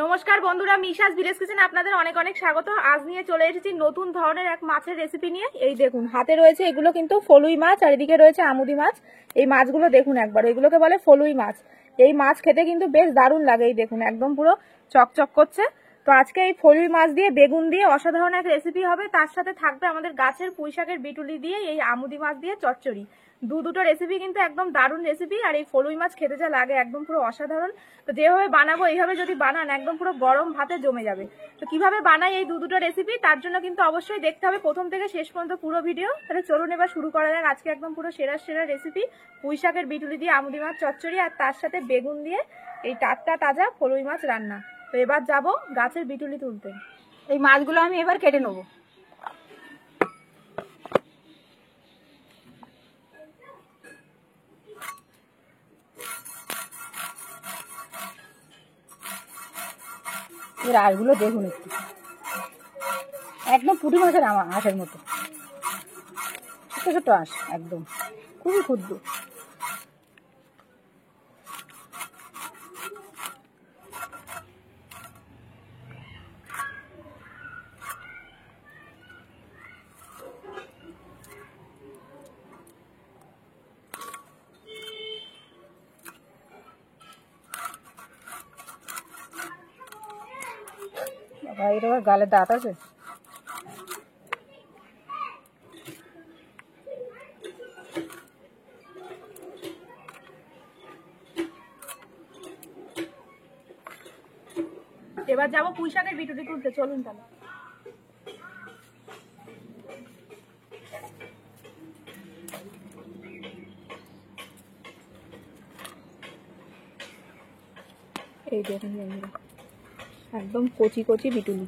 নমস্কার বন্ধুরা, মিশাস ভিলেজ কিচেনে আপনাদের অনেক অনেক স্বাগত। আজ নিয়ে চলে এসেছি নতুন ধরনের এক মাছের রেসিপি নিয়ে। এই দেখুন হাতে রয়েছে, এগুলো কিন্তু ফলুই মাছ, আর এদিকে রয়েছে আমুদি মাছ। এই মাছগুলো দেখুন একবার, এগুলোকে বলে ফলুই মাছ। এই মাছ খেতে কিন্তু বেশ দারুণ লাগে। এই দেখুন একদম পুরো চকচক করছে। তো আজকে এই ফলুই মাছ দিয়ে বেগুন দিয়ে অসাধারণ এক রেসিপি হবে। তার সাথে থাকবে আমাদের গাছের পুঁইশাকের বিটুলি দিয়ে এই আমুদি মাছ দিয়ে চচ্চড়ি। দুটো রেসিপি কিন্তু একদম দারুণ রেসিপি। আর এই ফলুই মাছ খেতে যা লাগে একদম পুরো অসাধারণ। তো যেভাবে বানাবো এইভাবে যদি বানান একদম পুরো গরম ভাতে জমে যাবে। তো কিভাবে বানাই এই দুটো রেসিপি, তার জন্য কিন্তু অবশ্যই দেখতে হবে প্রথম থেকে শেষ পর্যন্ত পুরো ভিডিও। তাহলে চলুন এবার শুরু করা যাক। আজকে একদম পুরো সেরা রেসিপি, পুঁইশাকের বিটুলি দিয়ে আমুদি মাছ চচ্চড়ি, আর তার সাথে বেগুন দিয়ে এই টাটকা তাজা ফলুই মাছ রান্না। তো এবার যাব গাছের বিটুলি তুলতে। এই মাছগুলো আমি এবার কেটে নেব। এর আঁশগুলো দেখুন একটু, একদম পুঁটি মাছের আঁশের মতো ছোট ছোট আঁশ, একদম খুবই ক্ষুদ্র। এর আবার গালের দাঁত আছে। এবার যাবো পুঁইশাকের বিটুলি তুলতে, চলুন তাহলে। এই দেখুন বন্ধুরা, একদম কচি কচি বিটুলি।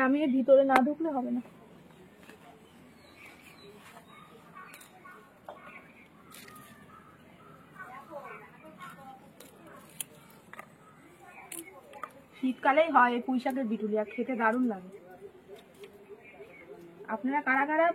আমি এর ভিতরে না ঢুকলে হবে না। শীতকালেই হয় এই পুঁইশাকের বিটুলি, আর খেতে দারুণ লাগে। আপনারা কারা কারা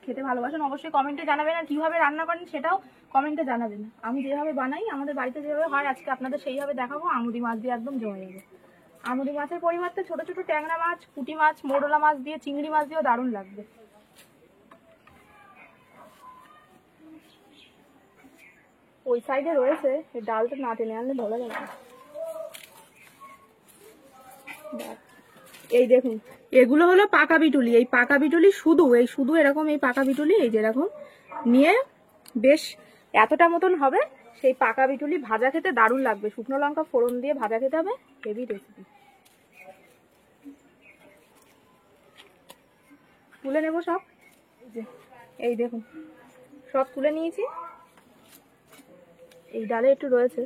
খেতে ভালোবাসেন অবশ্যই কমেন্টে জানাবেন, আর কিভাবে রান্না করেন সেটাও কমেন্টে জানাবেন। আমি যেভাবে বানাই, আমাদের বাড়িতে যেভাবে হয়, আজকে আপনাদের সেইভাবে দেখাবো। আমুদি মাছ দিয়ে একদম জমে যাবে। আমুদি মাছের পরিবর্তে ছোট ছোট ট্যাংরা মাছ, পুঁটি মাছ, মোরলা মাছ দিয়ে, চিংড়ি মাছ দিয়েও দারুণ লাগবে। ওই সাইডে রয়েছে, এই ডালটা না টেনে আনলে ধরা যাবে না। এই দেখুন, এগুলো হলো পাকা বিটুলি। এই পাকা বিটুলি শুধু এরকম, এই পাকা বিটুলি এই যেরকম নিয়ে বেশ এতটা মতন হবে। সেই পাকা বিটুলি ভাজা খেতে দারুণ লাগবে, শুকনো লঙ্কা ফোড়ন দিয়ে ভাজা খেতে হবে। Heavy recipe. তুলে নেব সব। এই দেখুন সব তুলে নিয়েছি। এই ডালে একটু রয়েছে।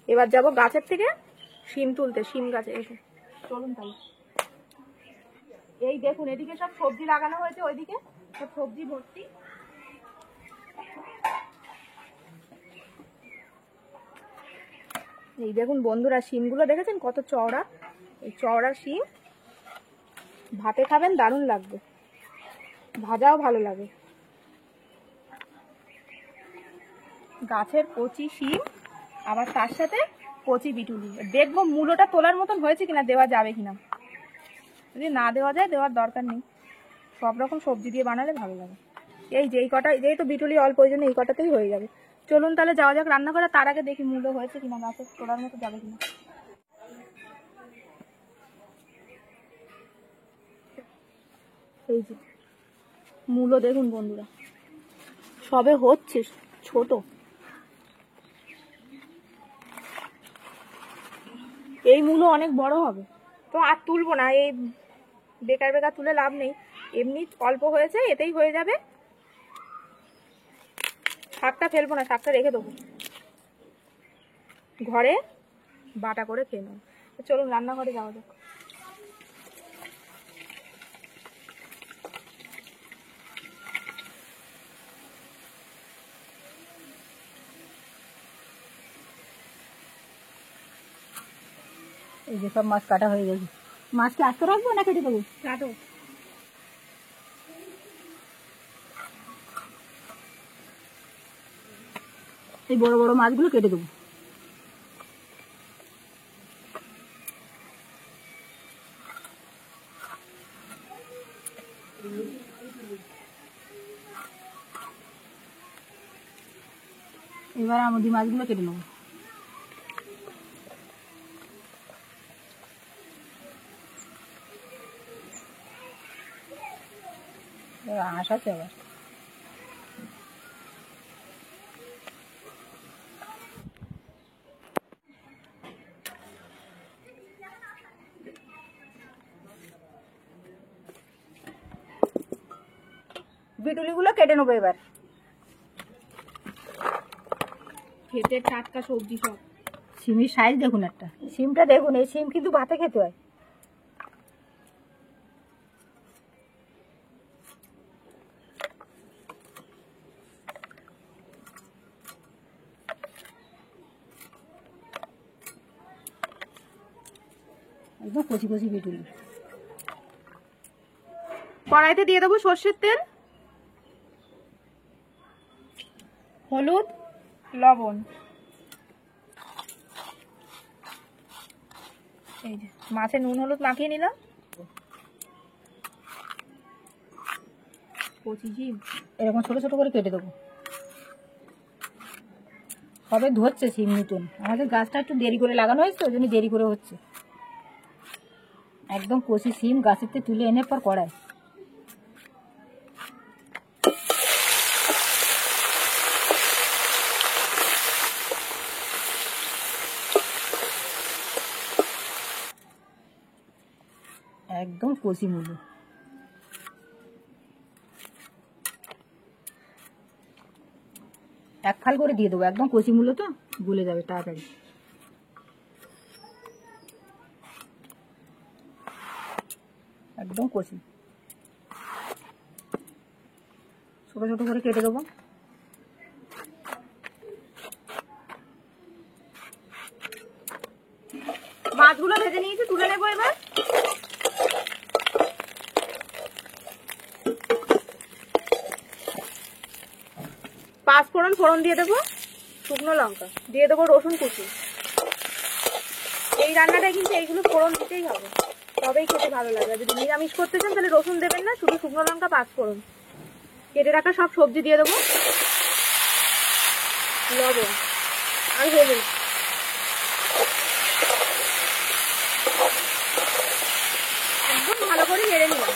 এবার যাব গাছের থেকে শিম তুলতে, শিম গাছে এসে। চলুন তাহলে। এই দেখুন এদিকে সব সবজি লাগানো হয়েছে, ওইদিকে সব সবজি ভর্তি। এই দেখুন বন্ধুরা, শিমগুলো দেখেছেন কত চওড়া। এই চওড়া শিম ভাতে খাবেন দারুণ লাগবে, ভাজাও ভালো লাগে। গাছের কচি শিম, আবার তার সাথে কচি বিটুলি। দেখবো মূলোটা তোলার মতন হয়েছে কিনা, দেওয়া যাবে কিনা। যদি না দেওয়া যায়, দেওয়ার দরকার নেই। সব রকম সবজি দিয়ে বানালে ভালো লাগে। এই কটা, যেহেতু বিটুলি অল্প, ওই জন্য এই কটাতেই হয়ে যাবে। চলুন তাহলে যাওয়া যাক রান্না করে। তার আগে দেখি মূলো হয়েছে কিনা, গাছে তোলার মতো যাবে কিনা। এই যে মূলো দেখুন বন্ধুরা, সবে হচ্ছে, ছোট। এই মূলো অনেক বড় হবে। তো আর তুলবো না, এই বেকার তুলে লাভ নেই। এমনি অল্প হয়েছে, এতেই হয়ে যাবে। শাকটা ফেলবো না, শাকটা রেখে দেবো, ঘরে বাটা করে খেয়ে নেবো। চলুন রান্নাঘরে যাওয়া যাক। এই যে সব মাছ কাটা হয়ে গেছে। মাছকে আস্ত রাখবো না কেটে দেবো? কাটো। এই বড় বড় মাছগুলো কেটে দেবো। এবার আমুদি মাছগুলো কেটে নেবো। আঁশ আছে আবার। বিটুলিগুলো কেটে নেবো এবার। খেতে টাটকা সবজি সব। সিমের সাইজ দেখুন একটা, সিমটা দেখুন, এই সিম কিন্তু ভাতে খেতে হয়। একদম কচি কচি বিটুলি। কড়াইতে দিয়ে দেবো সর্ষের তেল, হলুদ, লবণ। এই যে মাছে নুন হলুদ মাখিয়ে নিলাম। কচি শিম এরকম ছোট ছোট করে কেটে দেবো। সবে ধরছে সিম নতুন, আমাদের গাছটা একটু দেরি করে লাগানো হয়েছে, ওই জন্য দেরি করে হচ্ছে। একদম কচি সিম গাছের থেকে তুলে এনে পর কড়াই। একদম কচি মূলো। এক ফাল করে দিয়ে দেবো, একদম কচি মূলো তো গলে যাবে তাড়াতাড়ি। একদম কচি, ছোট ছোট করে কেটে দেবো। মাছগুলো ভেজে নিয়েছি, তুলে নেবো এবার। পাঁচফোড়ন ফোড়ন দিয়ে দেবো, শুকনো লঙ্কা দিয়ে দেবো, রসুন কুচি। এই রান্নাটা কিন্তু এইগুলো ফোড়ন দিতেই হবে, তবেই খেতে ভালো লাগে। যদি নিরামিষ করতে চান তাহলে রসুন দেবেন না, শুধু শুকনো লঙ্কা পাঁচফোড়ন। কেটে রাখা সব সবজি দিয়ে দেবো, লবণ আর হলুদ। একদম ভালো করে নেড়ে নিলাম।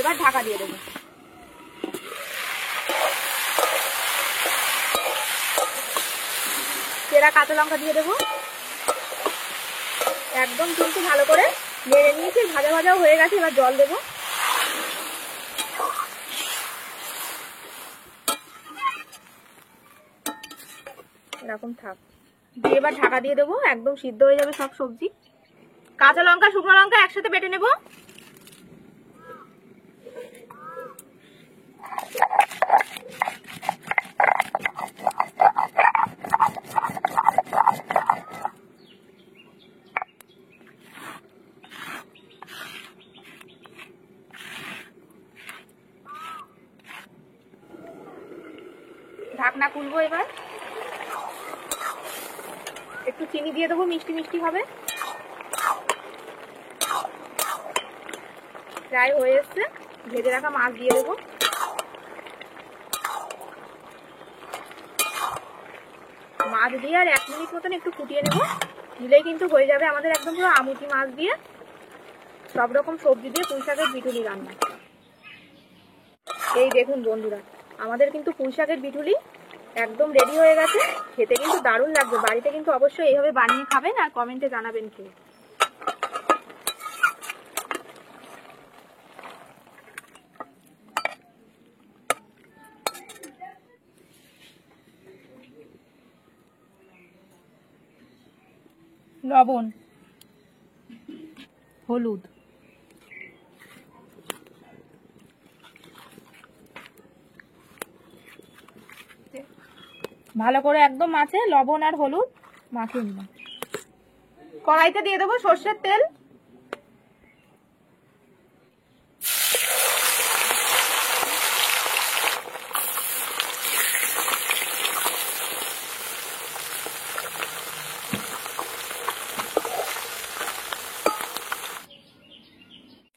এবার ঢাকা দিয়ে দেবো। চেরা কাঁচা লঙ্কা দিয়ে দেবো। একদম কিন্তু ভালো করে নেড়ে নিয়েছি, ভাজা ভাজাও হয়ে গেছে। এবার জল দেবো। এরকম থাক, দিয়ে এবার ঢাকা দিয়ে দেবো। একদম সিদ্ধ হয়ে যাবে সব সবজি। কাঁচা লঙ্কা শুকনো লঙ্কা একসাথে বেটে নেবো। ঢাকনা খুলবো এবার। একটু চিনি দিয়ে দেবো, মিষ্টি মিষ্টি হবে। প্রায় হয়ে এসছে, ভেজে রাখা মাছ দিয়ে দেবো। মাছ দিয়ে আর 1 মিনিট মতন একটু ফুটিয়ে নেবো, দিলেই কিন্তু হয়ে যাবে আমাদের একদম পুরো আমুটি মাছ দিয়ে সব রকম সবজি দিয়ে পুঁই শাকের বিটুলি রান্না। এই দেখুন বন্ধুরা, আমাদের কিন্তু পুঁই শাকের বিটুলি একদম রেডি হয়ে গেছে। খেতে কিন্তু দারুণ লাগবে। বাড়িতে কিন্তু অবশ্যই এইভাবে বানিয়ে খাবেন আর কমেন্টে জানাবেন খেয়ে। লবণ, হলুদ, ভালো করে একদম মাছে লবণ আর হলুদ মাখিয়ে নিলাম। কড়াইতে দিয়ে দেবো সর্ষের তেল।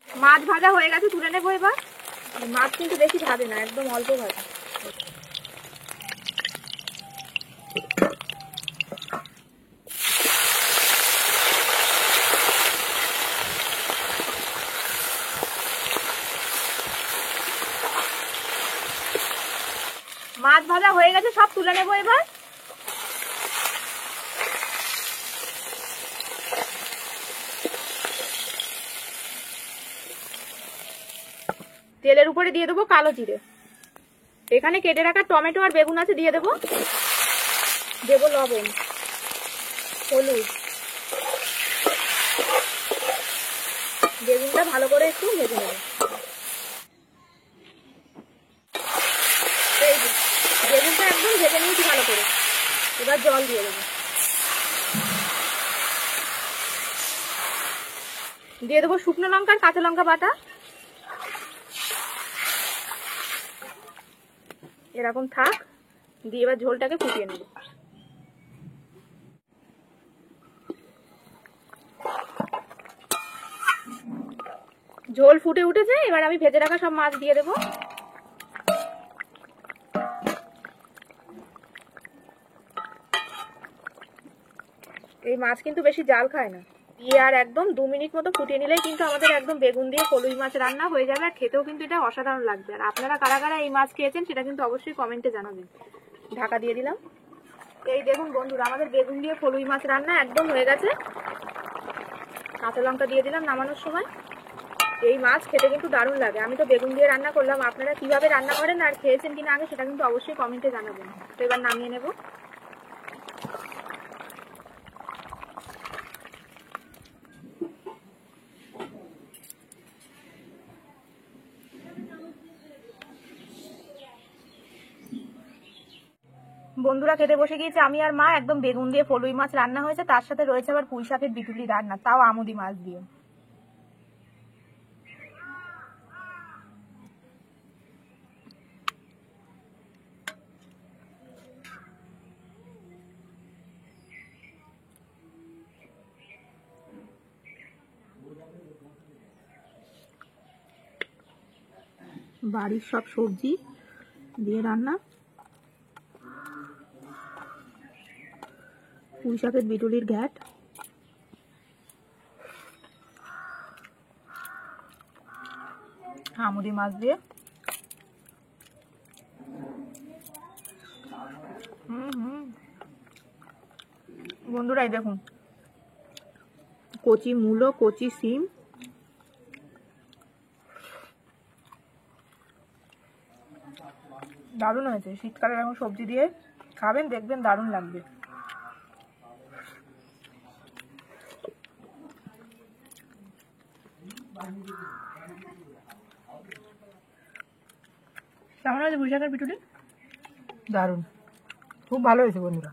মাছ ভাজা হয়ে গেছে, তুলে নেবো এবার। মাছ কিন্তু বেশি ভাজে না, একদম অল্প ভাজা। মাছ ভাজা হয়ে গেছে, সব তুলে নেবো এবার। তেলের উপরে দিয়ে দেবো কালো জিরে। এখানে কেটে রাখা টমেটো আর বেগুন আছে, দিয়ে দেবো। দেবো লবণ, হলুদ। বেগুনটা ভালো করে একটু ভেজে নেব। বেগুনটা একদম ভেজে নিয়েছি ভালো করে। এবার জল দিয়ে দেবো। দিয়ে দেবো শুকনো লঙ্কা আর কাঁচা লঙ্কা বাটা। এরকম থাক, দিয়ে এবার ঝোলটাকে ফুটিয়ে নেব। ঝোল ফুটে উঠেছে, এবার আমি ভেজে রাখা সব মাছ দিয়ে দেবো। এই মাছ কিন্তু বেশি জাল খায় না। দিয়ে আর একদম 2 মিনিট মতো ফুটিয়ে নিলেই কিন্তু আমাদের একদম বেগুন দিয়ে ফলুই মাছ রান্না হয়ে যাবে। আর খেতেও কিন্তু এটা অসাধারণ লাগবে। আর আপনারা কারা কারা এই মাছ খেয়েছেন সেটা কিন্তু অবশ্যই কমেন্টে জানাবেন। ঢাকা দিয়ে দিলাম। এই দেখুন বন্ধুরা, আমাদের বেগুন দিয়ে ফলুই মাছ রান্না একদম হয়ে গেছে। কাঁচা লঙ্কা দিয়ে দিলাম নামানোর সময়। এই মাছ খেতে কিন্তু দারুণ লাগে। আমি তো বেগুন দিয়ে রান্না করলাম, আপনারা কিভাবে রান্না করেন আর খেয়েছেন কিনা আগে সেটা কিন্তু অবশ্যই কমেন্টে জানাবেন। তো এবার নামিয়ে নেব। বন্ধুরা খেতে বসে গিয়েছে আমি আর মা। একদম বেগুন দিয়ে ফলুই মাছ রান্না হয়েছে, তার সাথে রয়েছে আবার পুঁই শাকের বিটুলি রান্না, তাও আমুদি মাছ দিয়ে। বাড়ির সব সবজি দিয়ে রান্না। পুঁই শাকের বিটুলির ঘ্যাট, আমুদি মাছ দিয়ে। বন্ধুরাই দেখুন, কচি মূলো, কচি সিম, দারুণ হয়েছে। শীতকালে এরকম সবজি দিয়ে খাবেন, দেখবেন দারুণ লাগবে। কেমন হয়েছে পুঁই শাকের বিটুলি? দারুণ, খুব ভালো হয়েছে বন্ধুরা।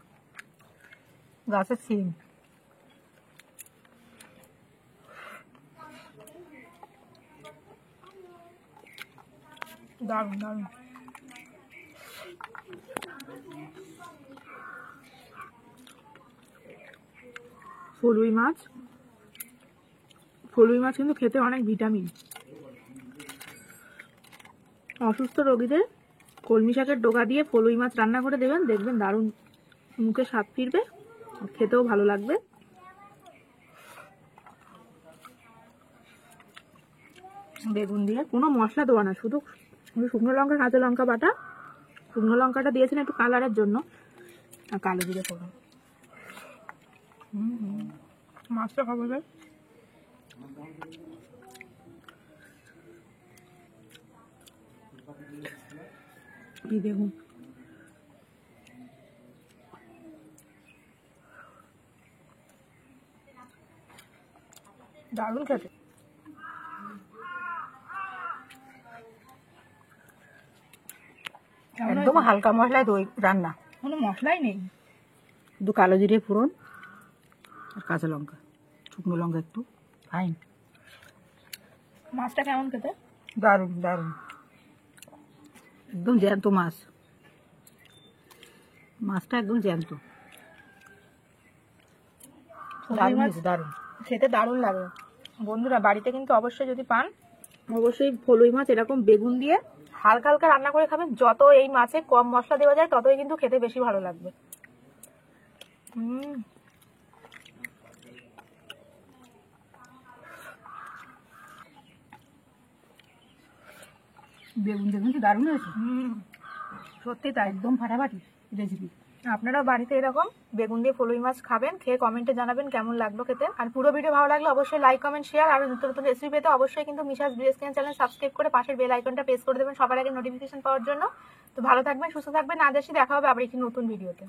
গাছের সিম। দারুণ দারুণ। ফলুই মাছ, ফলুই মাছ কিন্তু খেতে অনেক ভিটামিন। অসুস্থ রোগীদের কলমি শাকের ডগা দিয়ে ফলুই মাছ রান্না করে দেবেন, দেখবেন দারুণ মুখে স্বাদ ফিরবে, খেতেও ভালো লাগবে। বেগুন দিয়ে কোনো মশলা দেওয়া না, শুধু শুকনো লঙ্কা, কাঁচা লঙ্কা বাটা। শুকনো লঙ্কাটা দিয়েছেন একটু কালারের জন্য, আর কালো জিরে ফোড়ন। মাছটা খাবো যায়। এই দেখুন, দারুণ খেতে। একদম হালকা মশলায় দই রান্না, কোনো মশলাই নেই, শুধু কালো জিরে ফোড়ন আর কাঁচা লঙ্কা। শুকনো লঙ্কা একটু ফাইন। মাছটা কেমন খেতে? দারুণ দারুণ, একদম জ্যান্ত মাছ, মাছটা একদম জ্যান্ত, দারুণ মাছ হয়েছে, দারুণ। খেতে দারুণ লাগে। বন্ধুরা বাড়িতে কিন্তু অবশ্যই যদি পান, অবশ্যই ফলুই মাছ এরকম বেগুন দিয়ে হালকা হালকা রান্না করে খাবেন। যত এই মাছে কম মশলা দেওয়া যায় ততই কিন্তু খেতে বেশি ভালো লাগবে। বেগুন দেখুন কি দারুণ হয়েছে, সত্যি তাই, একদম ফাটাফাটি রেসিপি। আপনারা বাড়িতে এরকম বেগুন দিয়ে ফলুই মাছ খাবেন, খেয়ে কমেন্টে জানাবেন কেমন লাগলো খেতে। আর পুরো ভিডিও ভালো লাগলে অবশ্যই লাইক কমেন্ট শেয়ার, আর নতুন নতুন রেসিপি পেতে অবশ্যই কিন্তু মিশাস ভিলেজ কিচেন চ্যানেল সাবস্ক্রাইব করে পাশের বেল আইকনটা প্রেস করে দেবেন সবার আগে নোটিফিকেশন পাওয়ার জন্য। তো ভালো থাকবেন, সুস্থ থাকবেন, আজ আসি, দেখা হবে আবার একটি নতুন ভিডিওতে।